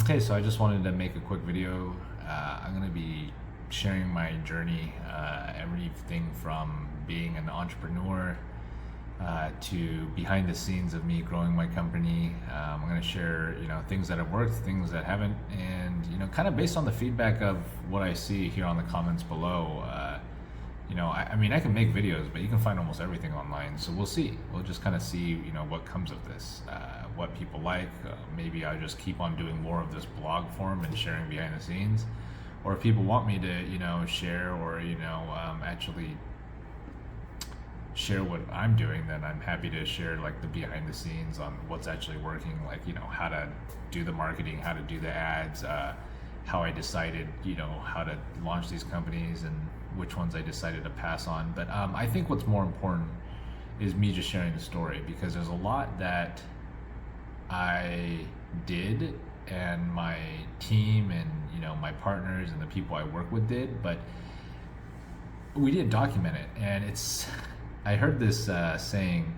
Okay, so I just wanted to make a quick video. I'm going to be sharing my journey, everything from being an entrepreneur to behind the scenes of me growing my company. I'm going to share, things that have worked, things that haven't, and kind of based on the feedback of what I see here on the comments below. I mean, I can make videos, but you can find almost everything online. So we'll see. We'll just kind of see, what comes of this, what people like. Maybe I just keep on doing more of this blog form and sharing behind the scenes, or if people want me to, share or actually share what I'm doing, then I'm happy to share like the behind the scenes on what's actually working, like how to do the marketing, how to do the ads, how I decided how to launch these companies and which ones I decided to pass on. But I think what's more important is me just sharing the story, because there's a lot that I did and my team and my partners and the people I work with did, but we didn't document it. And I heard this saying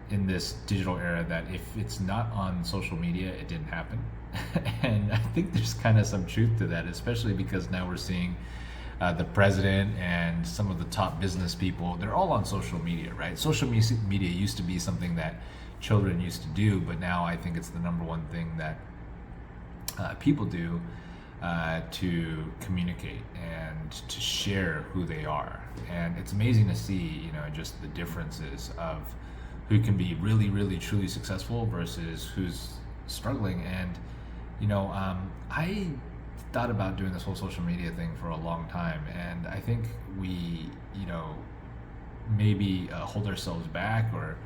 in this digital era that if it's not on social media, it didn't happen. And I think there's kind of some truth to that, especially because now we're seeing the president and some of the top business people, they're all on social media, right? Social media used to be something that children used to do, but now I think it's the number one thing that people do to communicate and to share who they are. And it's amazing to see, just the differences of who can be really, really, truly successful versus who's struggling. And, I thought about doing this whole social media thing for a long time. And I think we, maybe hold ourselves back or,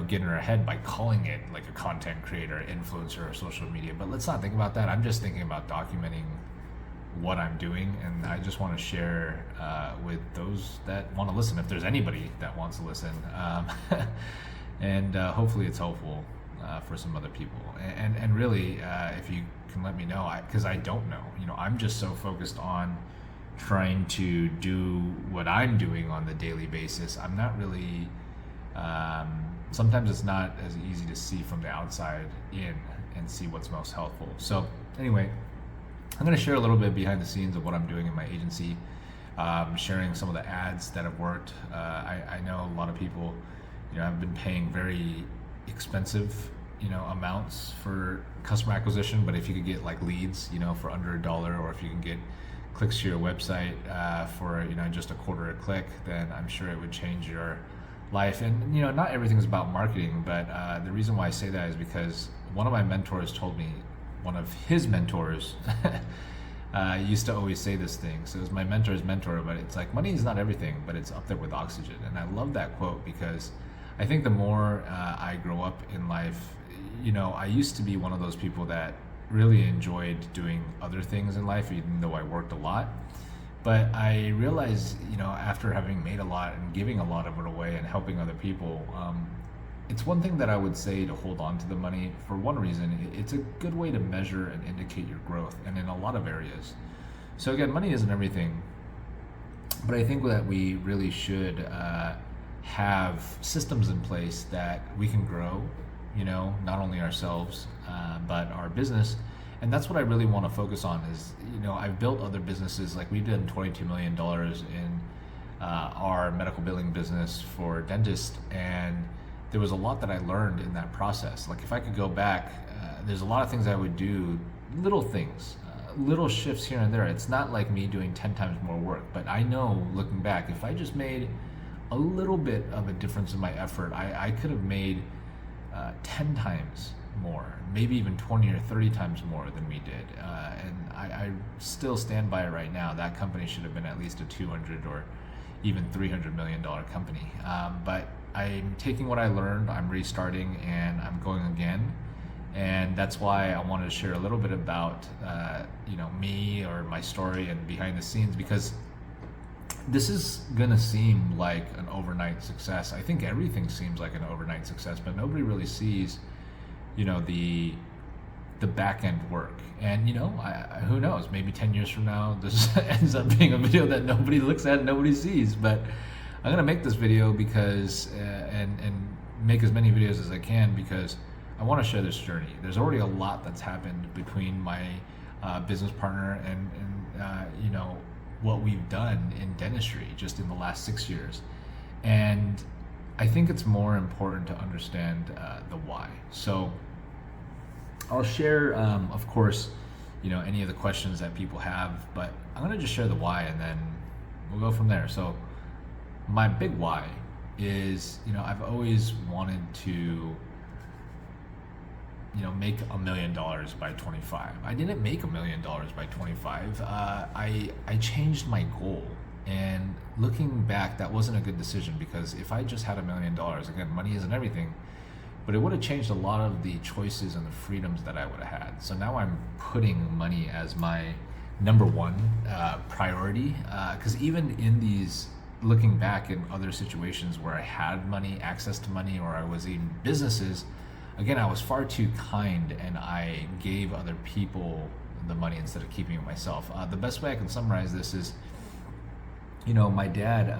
get in our head by calling it like a content creator, influencer, or social media. But let's not think about that. I'm just thinking about documenting what I'm doing, and I just want to share with those that want to listen, if there's anybody that wants to listen, and hopefully it's helpful for some other people. And really, if you can let me know, because I don't know, I'm just so focused on trying to do what I'm doing on the daily basis. I'm not really. Sometimes it's not as easy to see from the outside in and see what's most helpful. So anyway, I'm going to share a little bit behind the scenes of what I'm doing in my agency, sharing some of the ads that have worked. I know a lot of people, have been paying very expensive, amounts for customer acquisition, but if you could get like leads, for under $1, or if you can get clicks to your website for, just a quarter a click, then I'm sure it would change your life. And not everything's about marketing, but the reason why I say that is because one of my mentors told me, one of his mentors used to always say this thing. So it was my mentor's mentor, but it's like, money is not everything, but it's up there with oxygen. And I love that quote, because I think the more I grow up in life, I used to be one of those people that really enjoyed doing other things in life, even though I worked a lot. But I realized, after having made a lot and giving a lot of it away and helping other people, it's one thing that I would say to hold on to the money for one reason. It's a good way to measure and indicate your growth, and in a lot of areas. So again, money isn't everything, but I think that we really should have systems in place that we can grow, not only ourselves, but our business. And that's what I really want to focus on is, I've built other businesses. Like we did $22 million in our medical billing business for dentists. And there was a lot that I learned in that process. Like if I could go back, there's a lot of things I would do, little things, little shifts here and there. It's not like me doing 10 times more work, but I know looking back, if I just made a little bit of a difference in my effort, I could have made 10 times more, maybe even 20 or 30 times more than we did. And I still stand by it right now. That company should have been at least a 200 or even $300 million company. But I'm taking what I learned, I'm restarting, and I'm going again. And that's why I wanted to share a little bit about, me or my story and behind the scenes, because this is gonna seem like an overnight success. I think everything seems like an overnight success, but nobody really sees the back end work. And who knows, maybe 10 years from now this ends up being a video that nobody looks at, nobody sees. But I'm gonna make this video because and make as many videos as I can, because I want to share this journey. There's already a lot that's happened between my business partner and you know, what we've done in dentistry just in the last 6 years. And I think it's more important to understand the why. So I'll share, of course, you know, any of the questions that people have, but I'm going to just share the why and then we'll go from there. So my big why is, you know, I've always wanted to, you know, make $1 million by 25. I didn't make $1 million by 25. I changed my goal, and looking back, that wasn't a good decision, because if I just had $1 million, again, money isn't everything, but it would have changed a lot of the choices and the freedoms that I would have had. So now I'm putting money as my number one priority, because even in these, looking back in other situations where I had money, access to money, or I was in businesses, again, I was far too kind and I gave other people the money instead of keeping it myself. The best way I can summarize this is, you know, my dad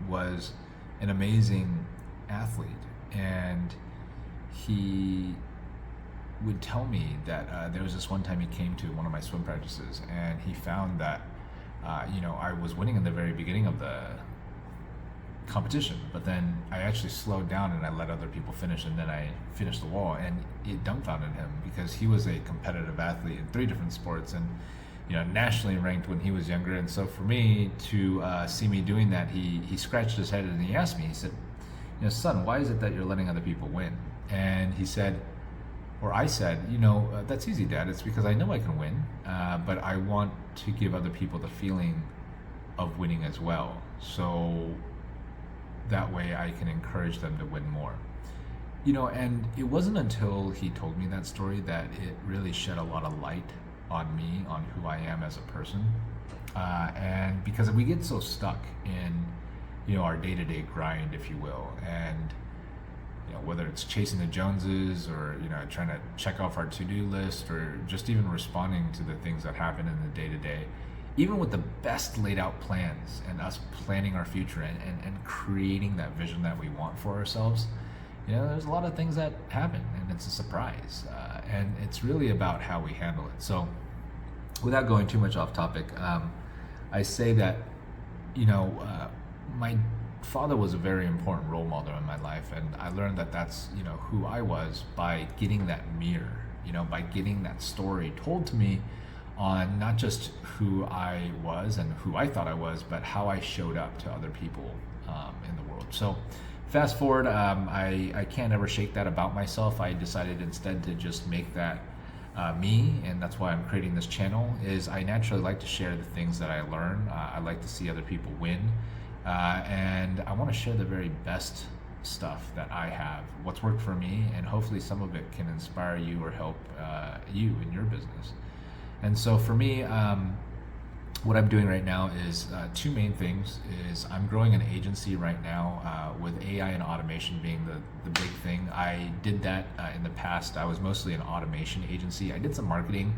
was an amazing athlete, and he would tell me that there was this one time he came to one of my swim practices and he found that, you know, I was winning in the very beginning of the competition, but then I actually slowed down and I let other people finish, and then I finished the wall, and it dumbfounded him because he was a competitive athlete in 3 different sports and, you know, nationally ranked when he was younger. And so for me to see me doing that, he scratched his head and he asked me, he said, you know, son, why is it that you're letting other people win? And he said, or I said, you know, that's easy, Dad. It's because I know I can win, but I want to give other people the feeling of winning as well. So that way I can encourage them to win more. You know, and it wasn't until he told me that story that it really shed a lot of light on me, on who I am as a person. And because we get so stuck in, you know, our day-to-day grind, if you will, and, you know, whether it's chasing the Joneses or, you know, trying to check off our to-do list, or just even responding to the things that happen in the day-to-day, even with the best laid out plans and us planning our future and creating that vision that we want for ourselves, you know, there's a lot of things that happen and it's a surprise. And it's really about how we handle it. So without going too much off topic, I say that, you know, my father was a very important role model in my life, and I learned that that's, you know, who I was by getting that mirror, you know, by getting that story told to me on not just who I was and who I thought I was, but how I showed up to other people in the world. So fast forward, I can't ever shake that about myself. I decided instead to just make that me, and that's why I'm creating this channel. Is I naturally like to share the things that I learn. I like to see other people win, and I want to share the very best stuff that I have, what's worked for me, and hopefully some of it can inspire you or help you in your business. And so for me, what I'm doing right now is 2 main things. Is I'm growing an agency right now with AI and automation being the big thing. I did that in the past. I was mostly an automation agency. I did some marketing,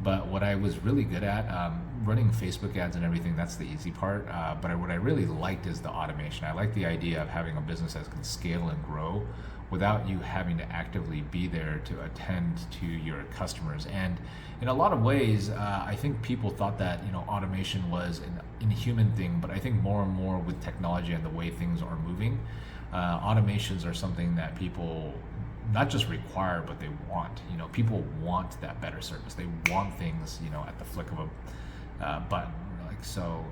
but what I was really good at, running Facebook ads and everything, that's the easy part. But what I really liked is the automation. I like the idea of having a business that can scale and grow without you having to actively be there to attend to your customers. And in a lot of ways, I think people thought that, you know, automation was an inhuman thing, but I think more and more with technology and the way things are moving, automations are something that people not just require, but they want. You know, people want that better service. They want things, you know, at the flick of a button. Like, so,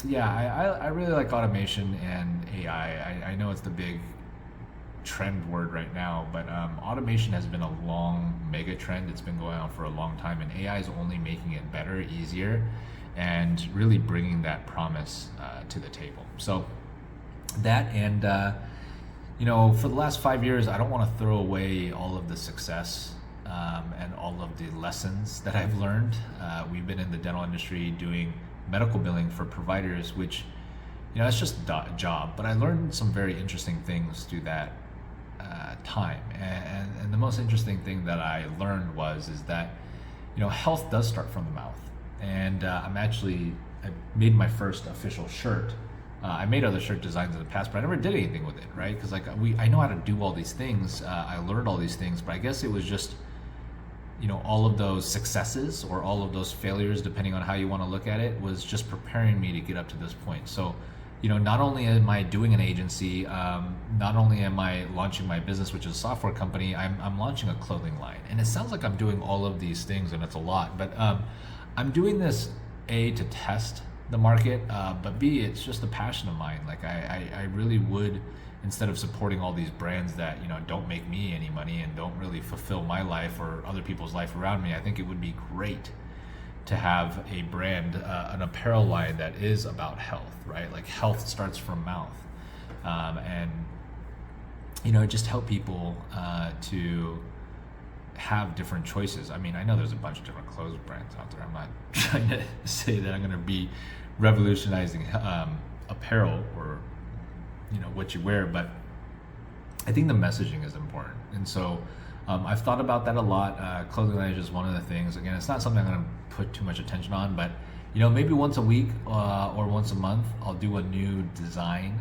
yeah, I really like automation and AI. I know it's the big trend word right now, but automation has been a long mega trend. It's been going on for a long time, and AI is only making it better, easier, and really bringing that promise to the table. So that, and you know, for the last 5 years, I don't want to throw away all of the success and all of the lessons that I've learned. We've been in the dental industry doing medical billing for providers, which, you know, it's just a job, but I learned some very interesting things through that time. And the most interesting thing that I learned is that, you know, health does start from the mouth. And I made my first official shirt I made other shirt designs in the past, but I never did anything with it, right? Because like I know how to do all these things. I learned all these things, but I guess it was just, all of those successes or all of those failures, depending on how you want to look at it, was just preparing me to get up to this point. So, not only am I doing an agency, not only am I launching my business, which is a software company, I'm launching a clothing line. And it sounds like I'm doing all of these things and it's a lot, but I'm doing this, A, to test the market, but B, it's just a passion of mine. Like I really would, instead of supporting all these brands that don't make me any money and don't really fulfill my life or other people's life around me, I think it would be great to have a brand, an apparel line that is about health, right? Like health starts from mouth, and just help people to have different choices. I mean, I know there's a bunch of different clothes brands out there. I'm not trying to say that I'm going to be revolutionizing apparel or what you wear, but I think the messaging is important. And so I've thought about that a lot. Clothing line is just one of the things. Again, it's not something I'm going to put too much attention on, but maybe once a week or once a month I'll do a new design.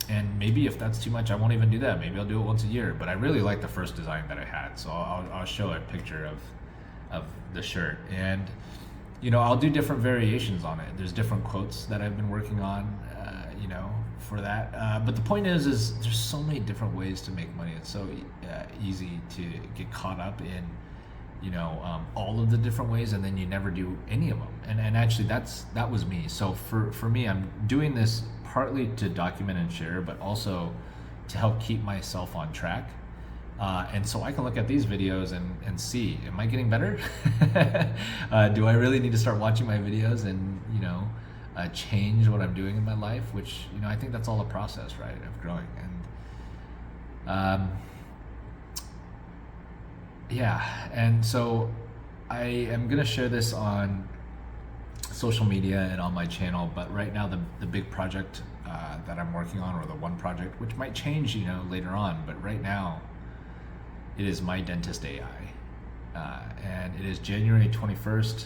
And maybe if that's too much, I won't even do that. Maybe I'll do it once a year. But I really like the first design that I had, so I'll show a picture of the shirt, and I'll do different variations on it. There's different quotes that I've been working on, for that. But the point is there's so many different ways to make money. It's so easy to get caught up in all of the different ways, and then you never do any of them. And actually that was me. So for me, I'm doing this partly to document and share, but also to help keep myself on track. And so I can look at these videos and see, am I getting better? Do I really need to start watching my videos and, change what I'm doing in my life? Which, I think that's all a process, right, of growing. And yeah, and so I am gonna share this on social media and on my channel, but right now the big project that I'm working on, or the one project, which might change later on, but right now it is MyDentistAI, and it is January 21st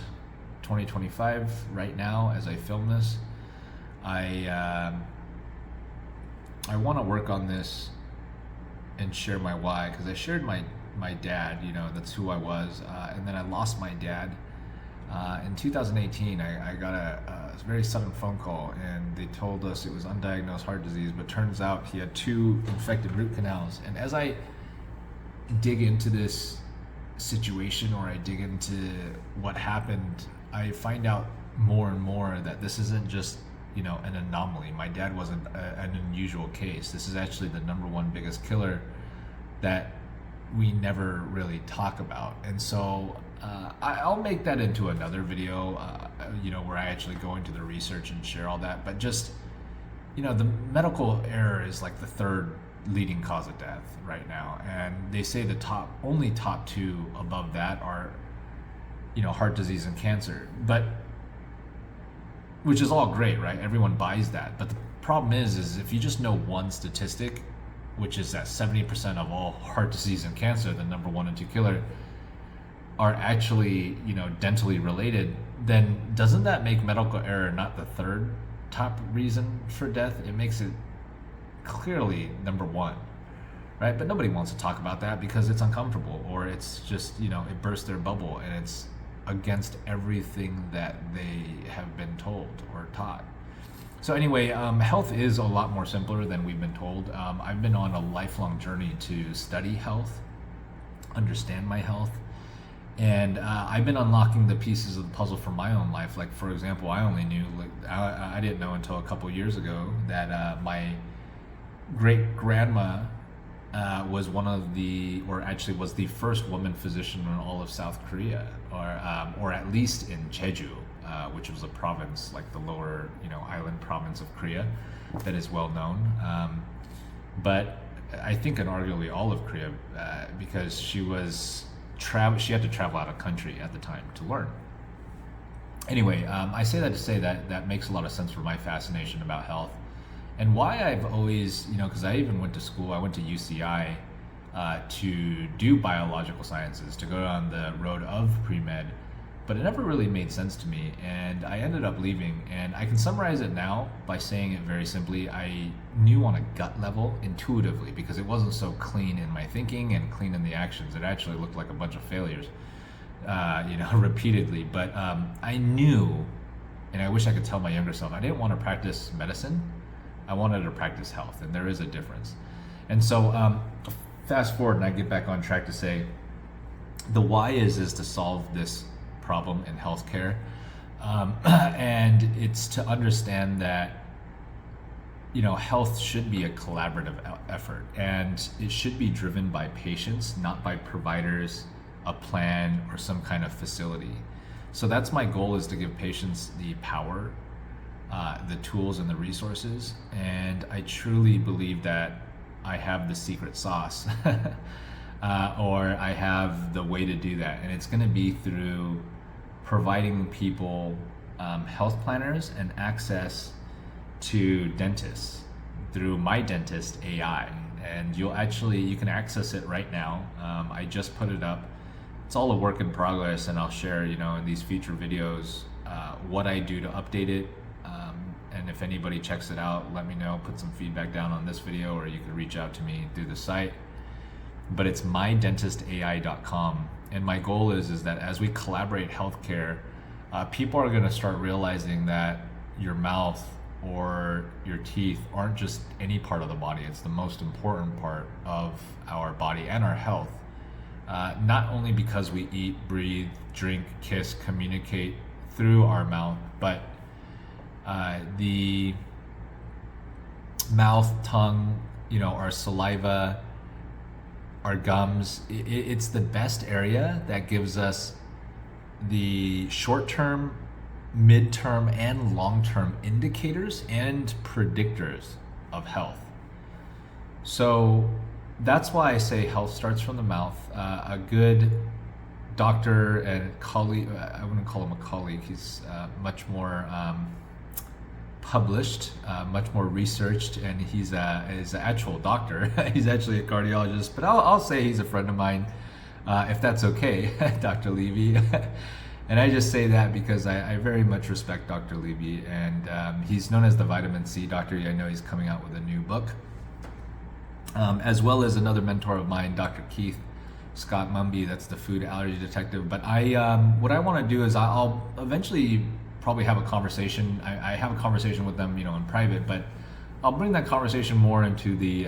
2025 right now as I film this. I want to work on this and share my why, because I shared my dad, that's who I was, and then I lost my dad. In 2018, I got a very sudden phone call, and they told us it was undiagnosed heart disease, but turns out he had 2 infected root canals. And as I dig into this situation, or I dig into what happened, I find out more and more that this isn't just an anomaly. My dad wasn't an unusual case. This is actually the #1 biggest killer that we never really talk about. And so I'll make that into another video, where I actually go into the research and share all that. But just, the medical error is like the 3rd leading cause of death right now. And they say the only top 2 above that are, heart disease and cancer. But, which is all great, right? Everyone buys that. But the problem is if you just know one statistic, which is that 70% of all heart disease and cancer, the #1 and 2 killer, are actually, dentally related, then doesn't that make medical error not the 3rd top reason for death? It makes it clearly #1, right? But nobody wants to talk about that because it's uncomfortable, or it's just, it bursts their bubble, and it's against everything that they have been told or taught. So anyway, health is a lot more simpler than we've been told. I've been on a lifelong journey to study health, understand my health, and I've been unlocking the pieces of the puzzle for my own life. Like, for example, I only knew, I didn't know until a couple years ago that my great-grandma was was the first woman physician in all of South Korea, or at least in Jeju, which was a province, like the lower, island province of Korea, that is well known. But I think in arguably all of Korea, because she had to travel out of country at the time to learn. Anyway, I say that to say that makes a lot of sense for my fascination about health, and why I've always, because I even went to school. I went to UCI to do biological sciences, to go down the road of pre-med, but it never really made sense to me, and I ended up leaving. And I can summarize it now by saying it very simply. I knew on a gut level, intuitively, because it wasn't so clean in my thinking and clean in the actions. It actually looked like a bunch of failures, repeatedly. But I knew, and I wish I could tell my younger self, I didn't want to practice medicine. I wanted to practice health, and there is a difference. And so fast forward, and I get back on track to say, the why is to solve this problem in healthcare, and it's to understand that health should be a collaborative effort, and it should be driven by patients, not by providers, a plan, or some kind of facility. So that's my goal, is to give patients the power, the tools, and the resources. And I truly believe that I have the secret sauce, or I have the way to do that, and it's going to be through providing people health planners and access to dentists through MyDentistAI. And you can access it right now. I just put it up. It's all a work in progress, and I'll share, in these future videos, what I do to update it. And if anybody checks it out, let me know, put some feedback down on this video, or you can reach out to me through the site. But it's MyDentistAI.com. And my goal is that as we collaborate healthcare, people are going to start realizing that your mouth or your teeth aren't just any part of the body. It's the most important part of our body and our health. Not only because we eat, breathe, drink, kiss, communicate through our mouth, but the mouth, tongue, our saliva, our gums, it's the best area that gives us the short-term, mid-term, and long-term indicators and predictors of health. So that's why I say health starts from the mouth. A good doctor and colleague, I wouldn't call him a colleague, he's much more published, much more researched, and he's an actual doctor. He's actually a cardiologist, but I'll say he's a friend of mine, if that's okay, Dr. Levy. And I just say that because I very much respect Dr. Levy, and he's known as the Vitamin C Doctor. I know he's coming out with a new book, as well as another mentor of mine, Dr. Keith Scott Mumby, that's the food allergy detective. But what I want to do is I'll eventually probably have a conversation. I have a conversation with them, in private, but I'll bring that conversation more into the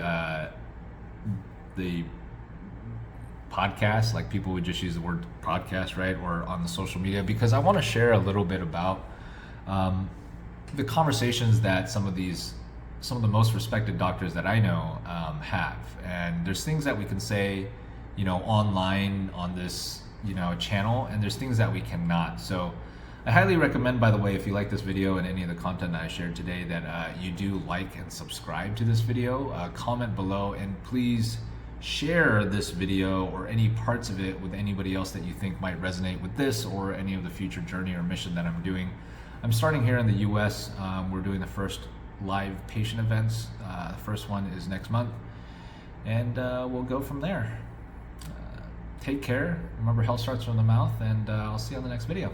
podcast. Like, people would just use the word podcast, right? Or on the social media, because I want to share a little bit about the conversations that some of the most respected doctors that I know have. And there's things that we can say, online on this, channel, and there's things that we cannot. So I highly recommend, by the way, if you like this video and any of the content that I shared today, that you do like and subscribe to this video, comment below, and please share this video or any parts of it with anybody else that you think might resonate with this or any of the future journey or mission that I'm doing. I'm starting here in the US. We're doing the first live patient events. The first one is next month, and we'll go from there. Take care. Remember, health starts from the mouth, and I'll see you on the next video.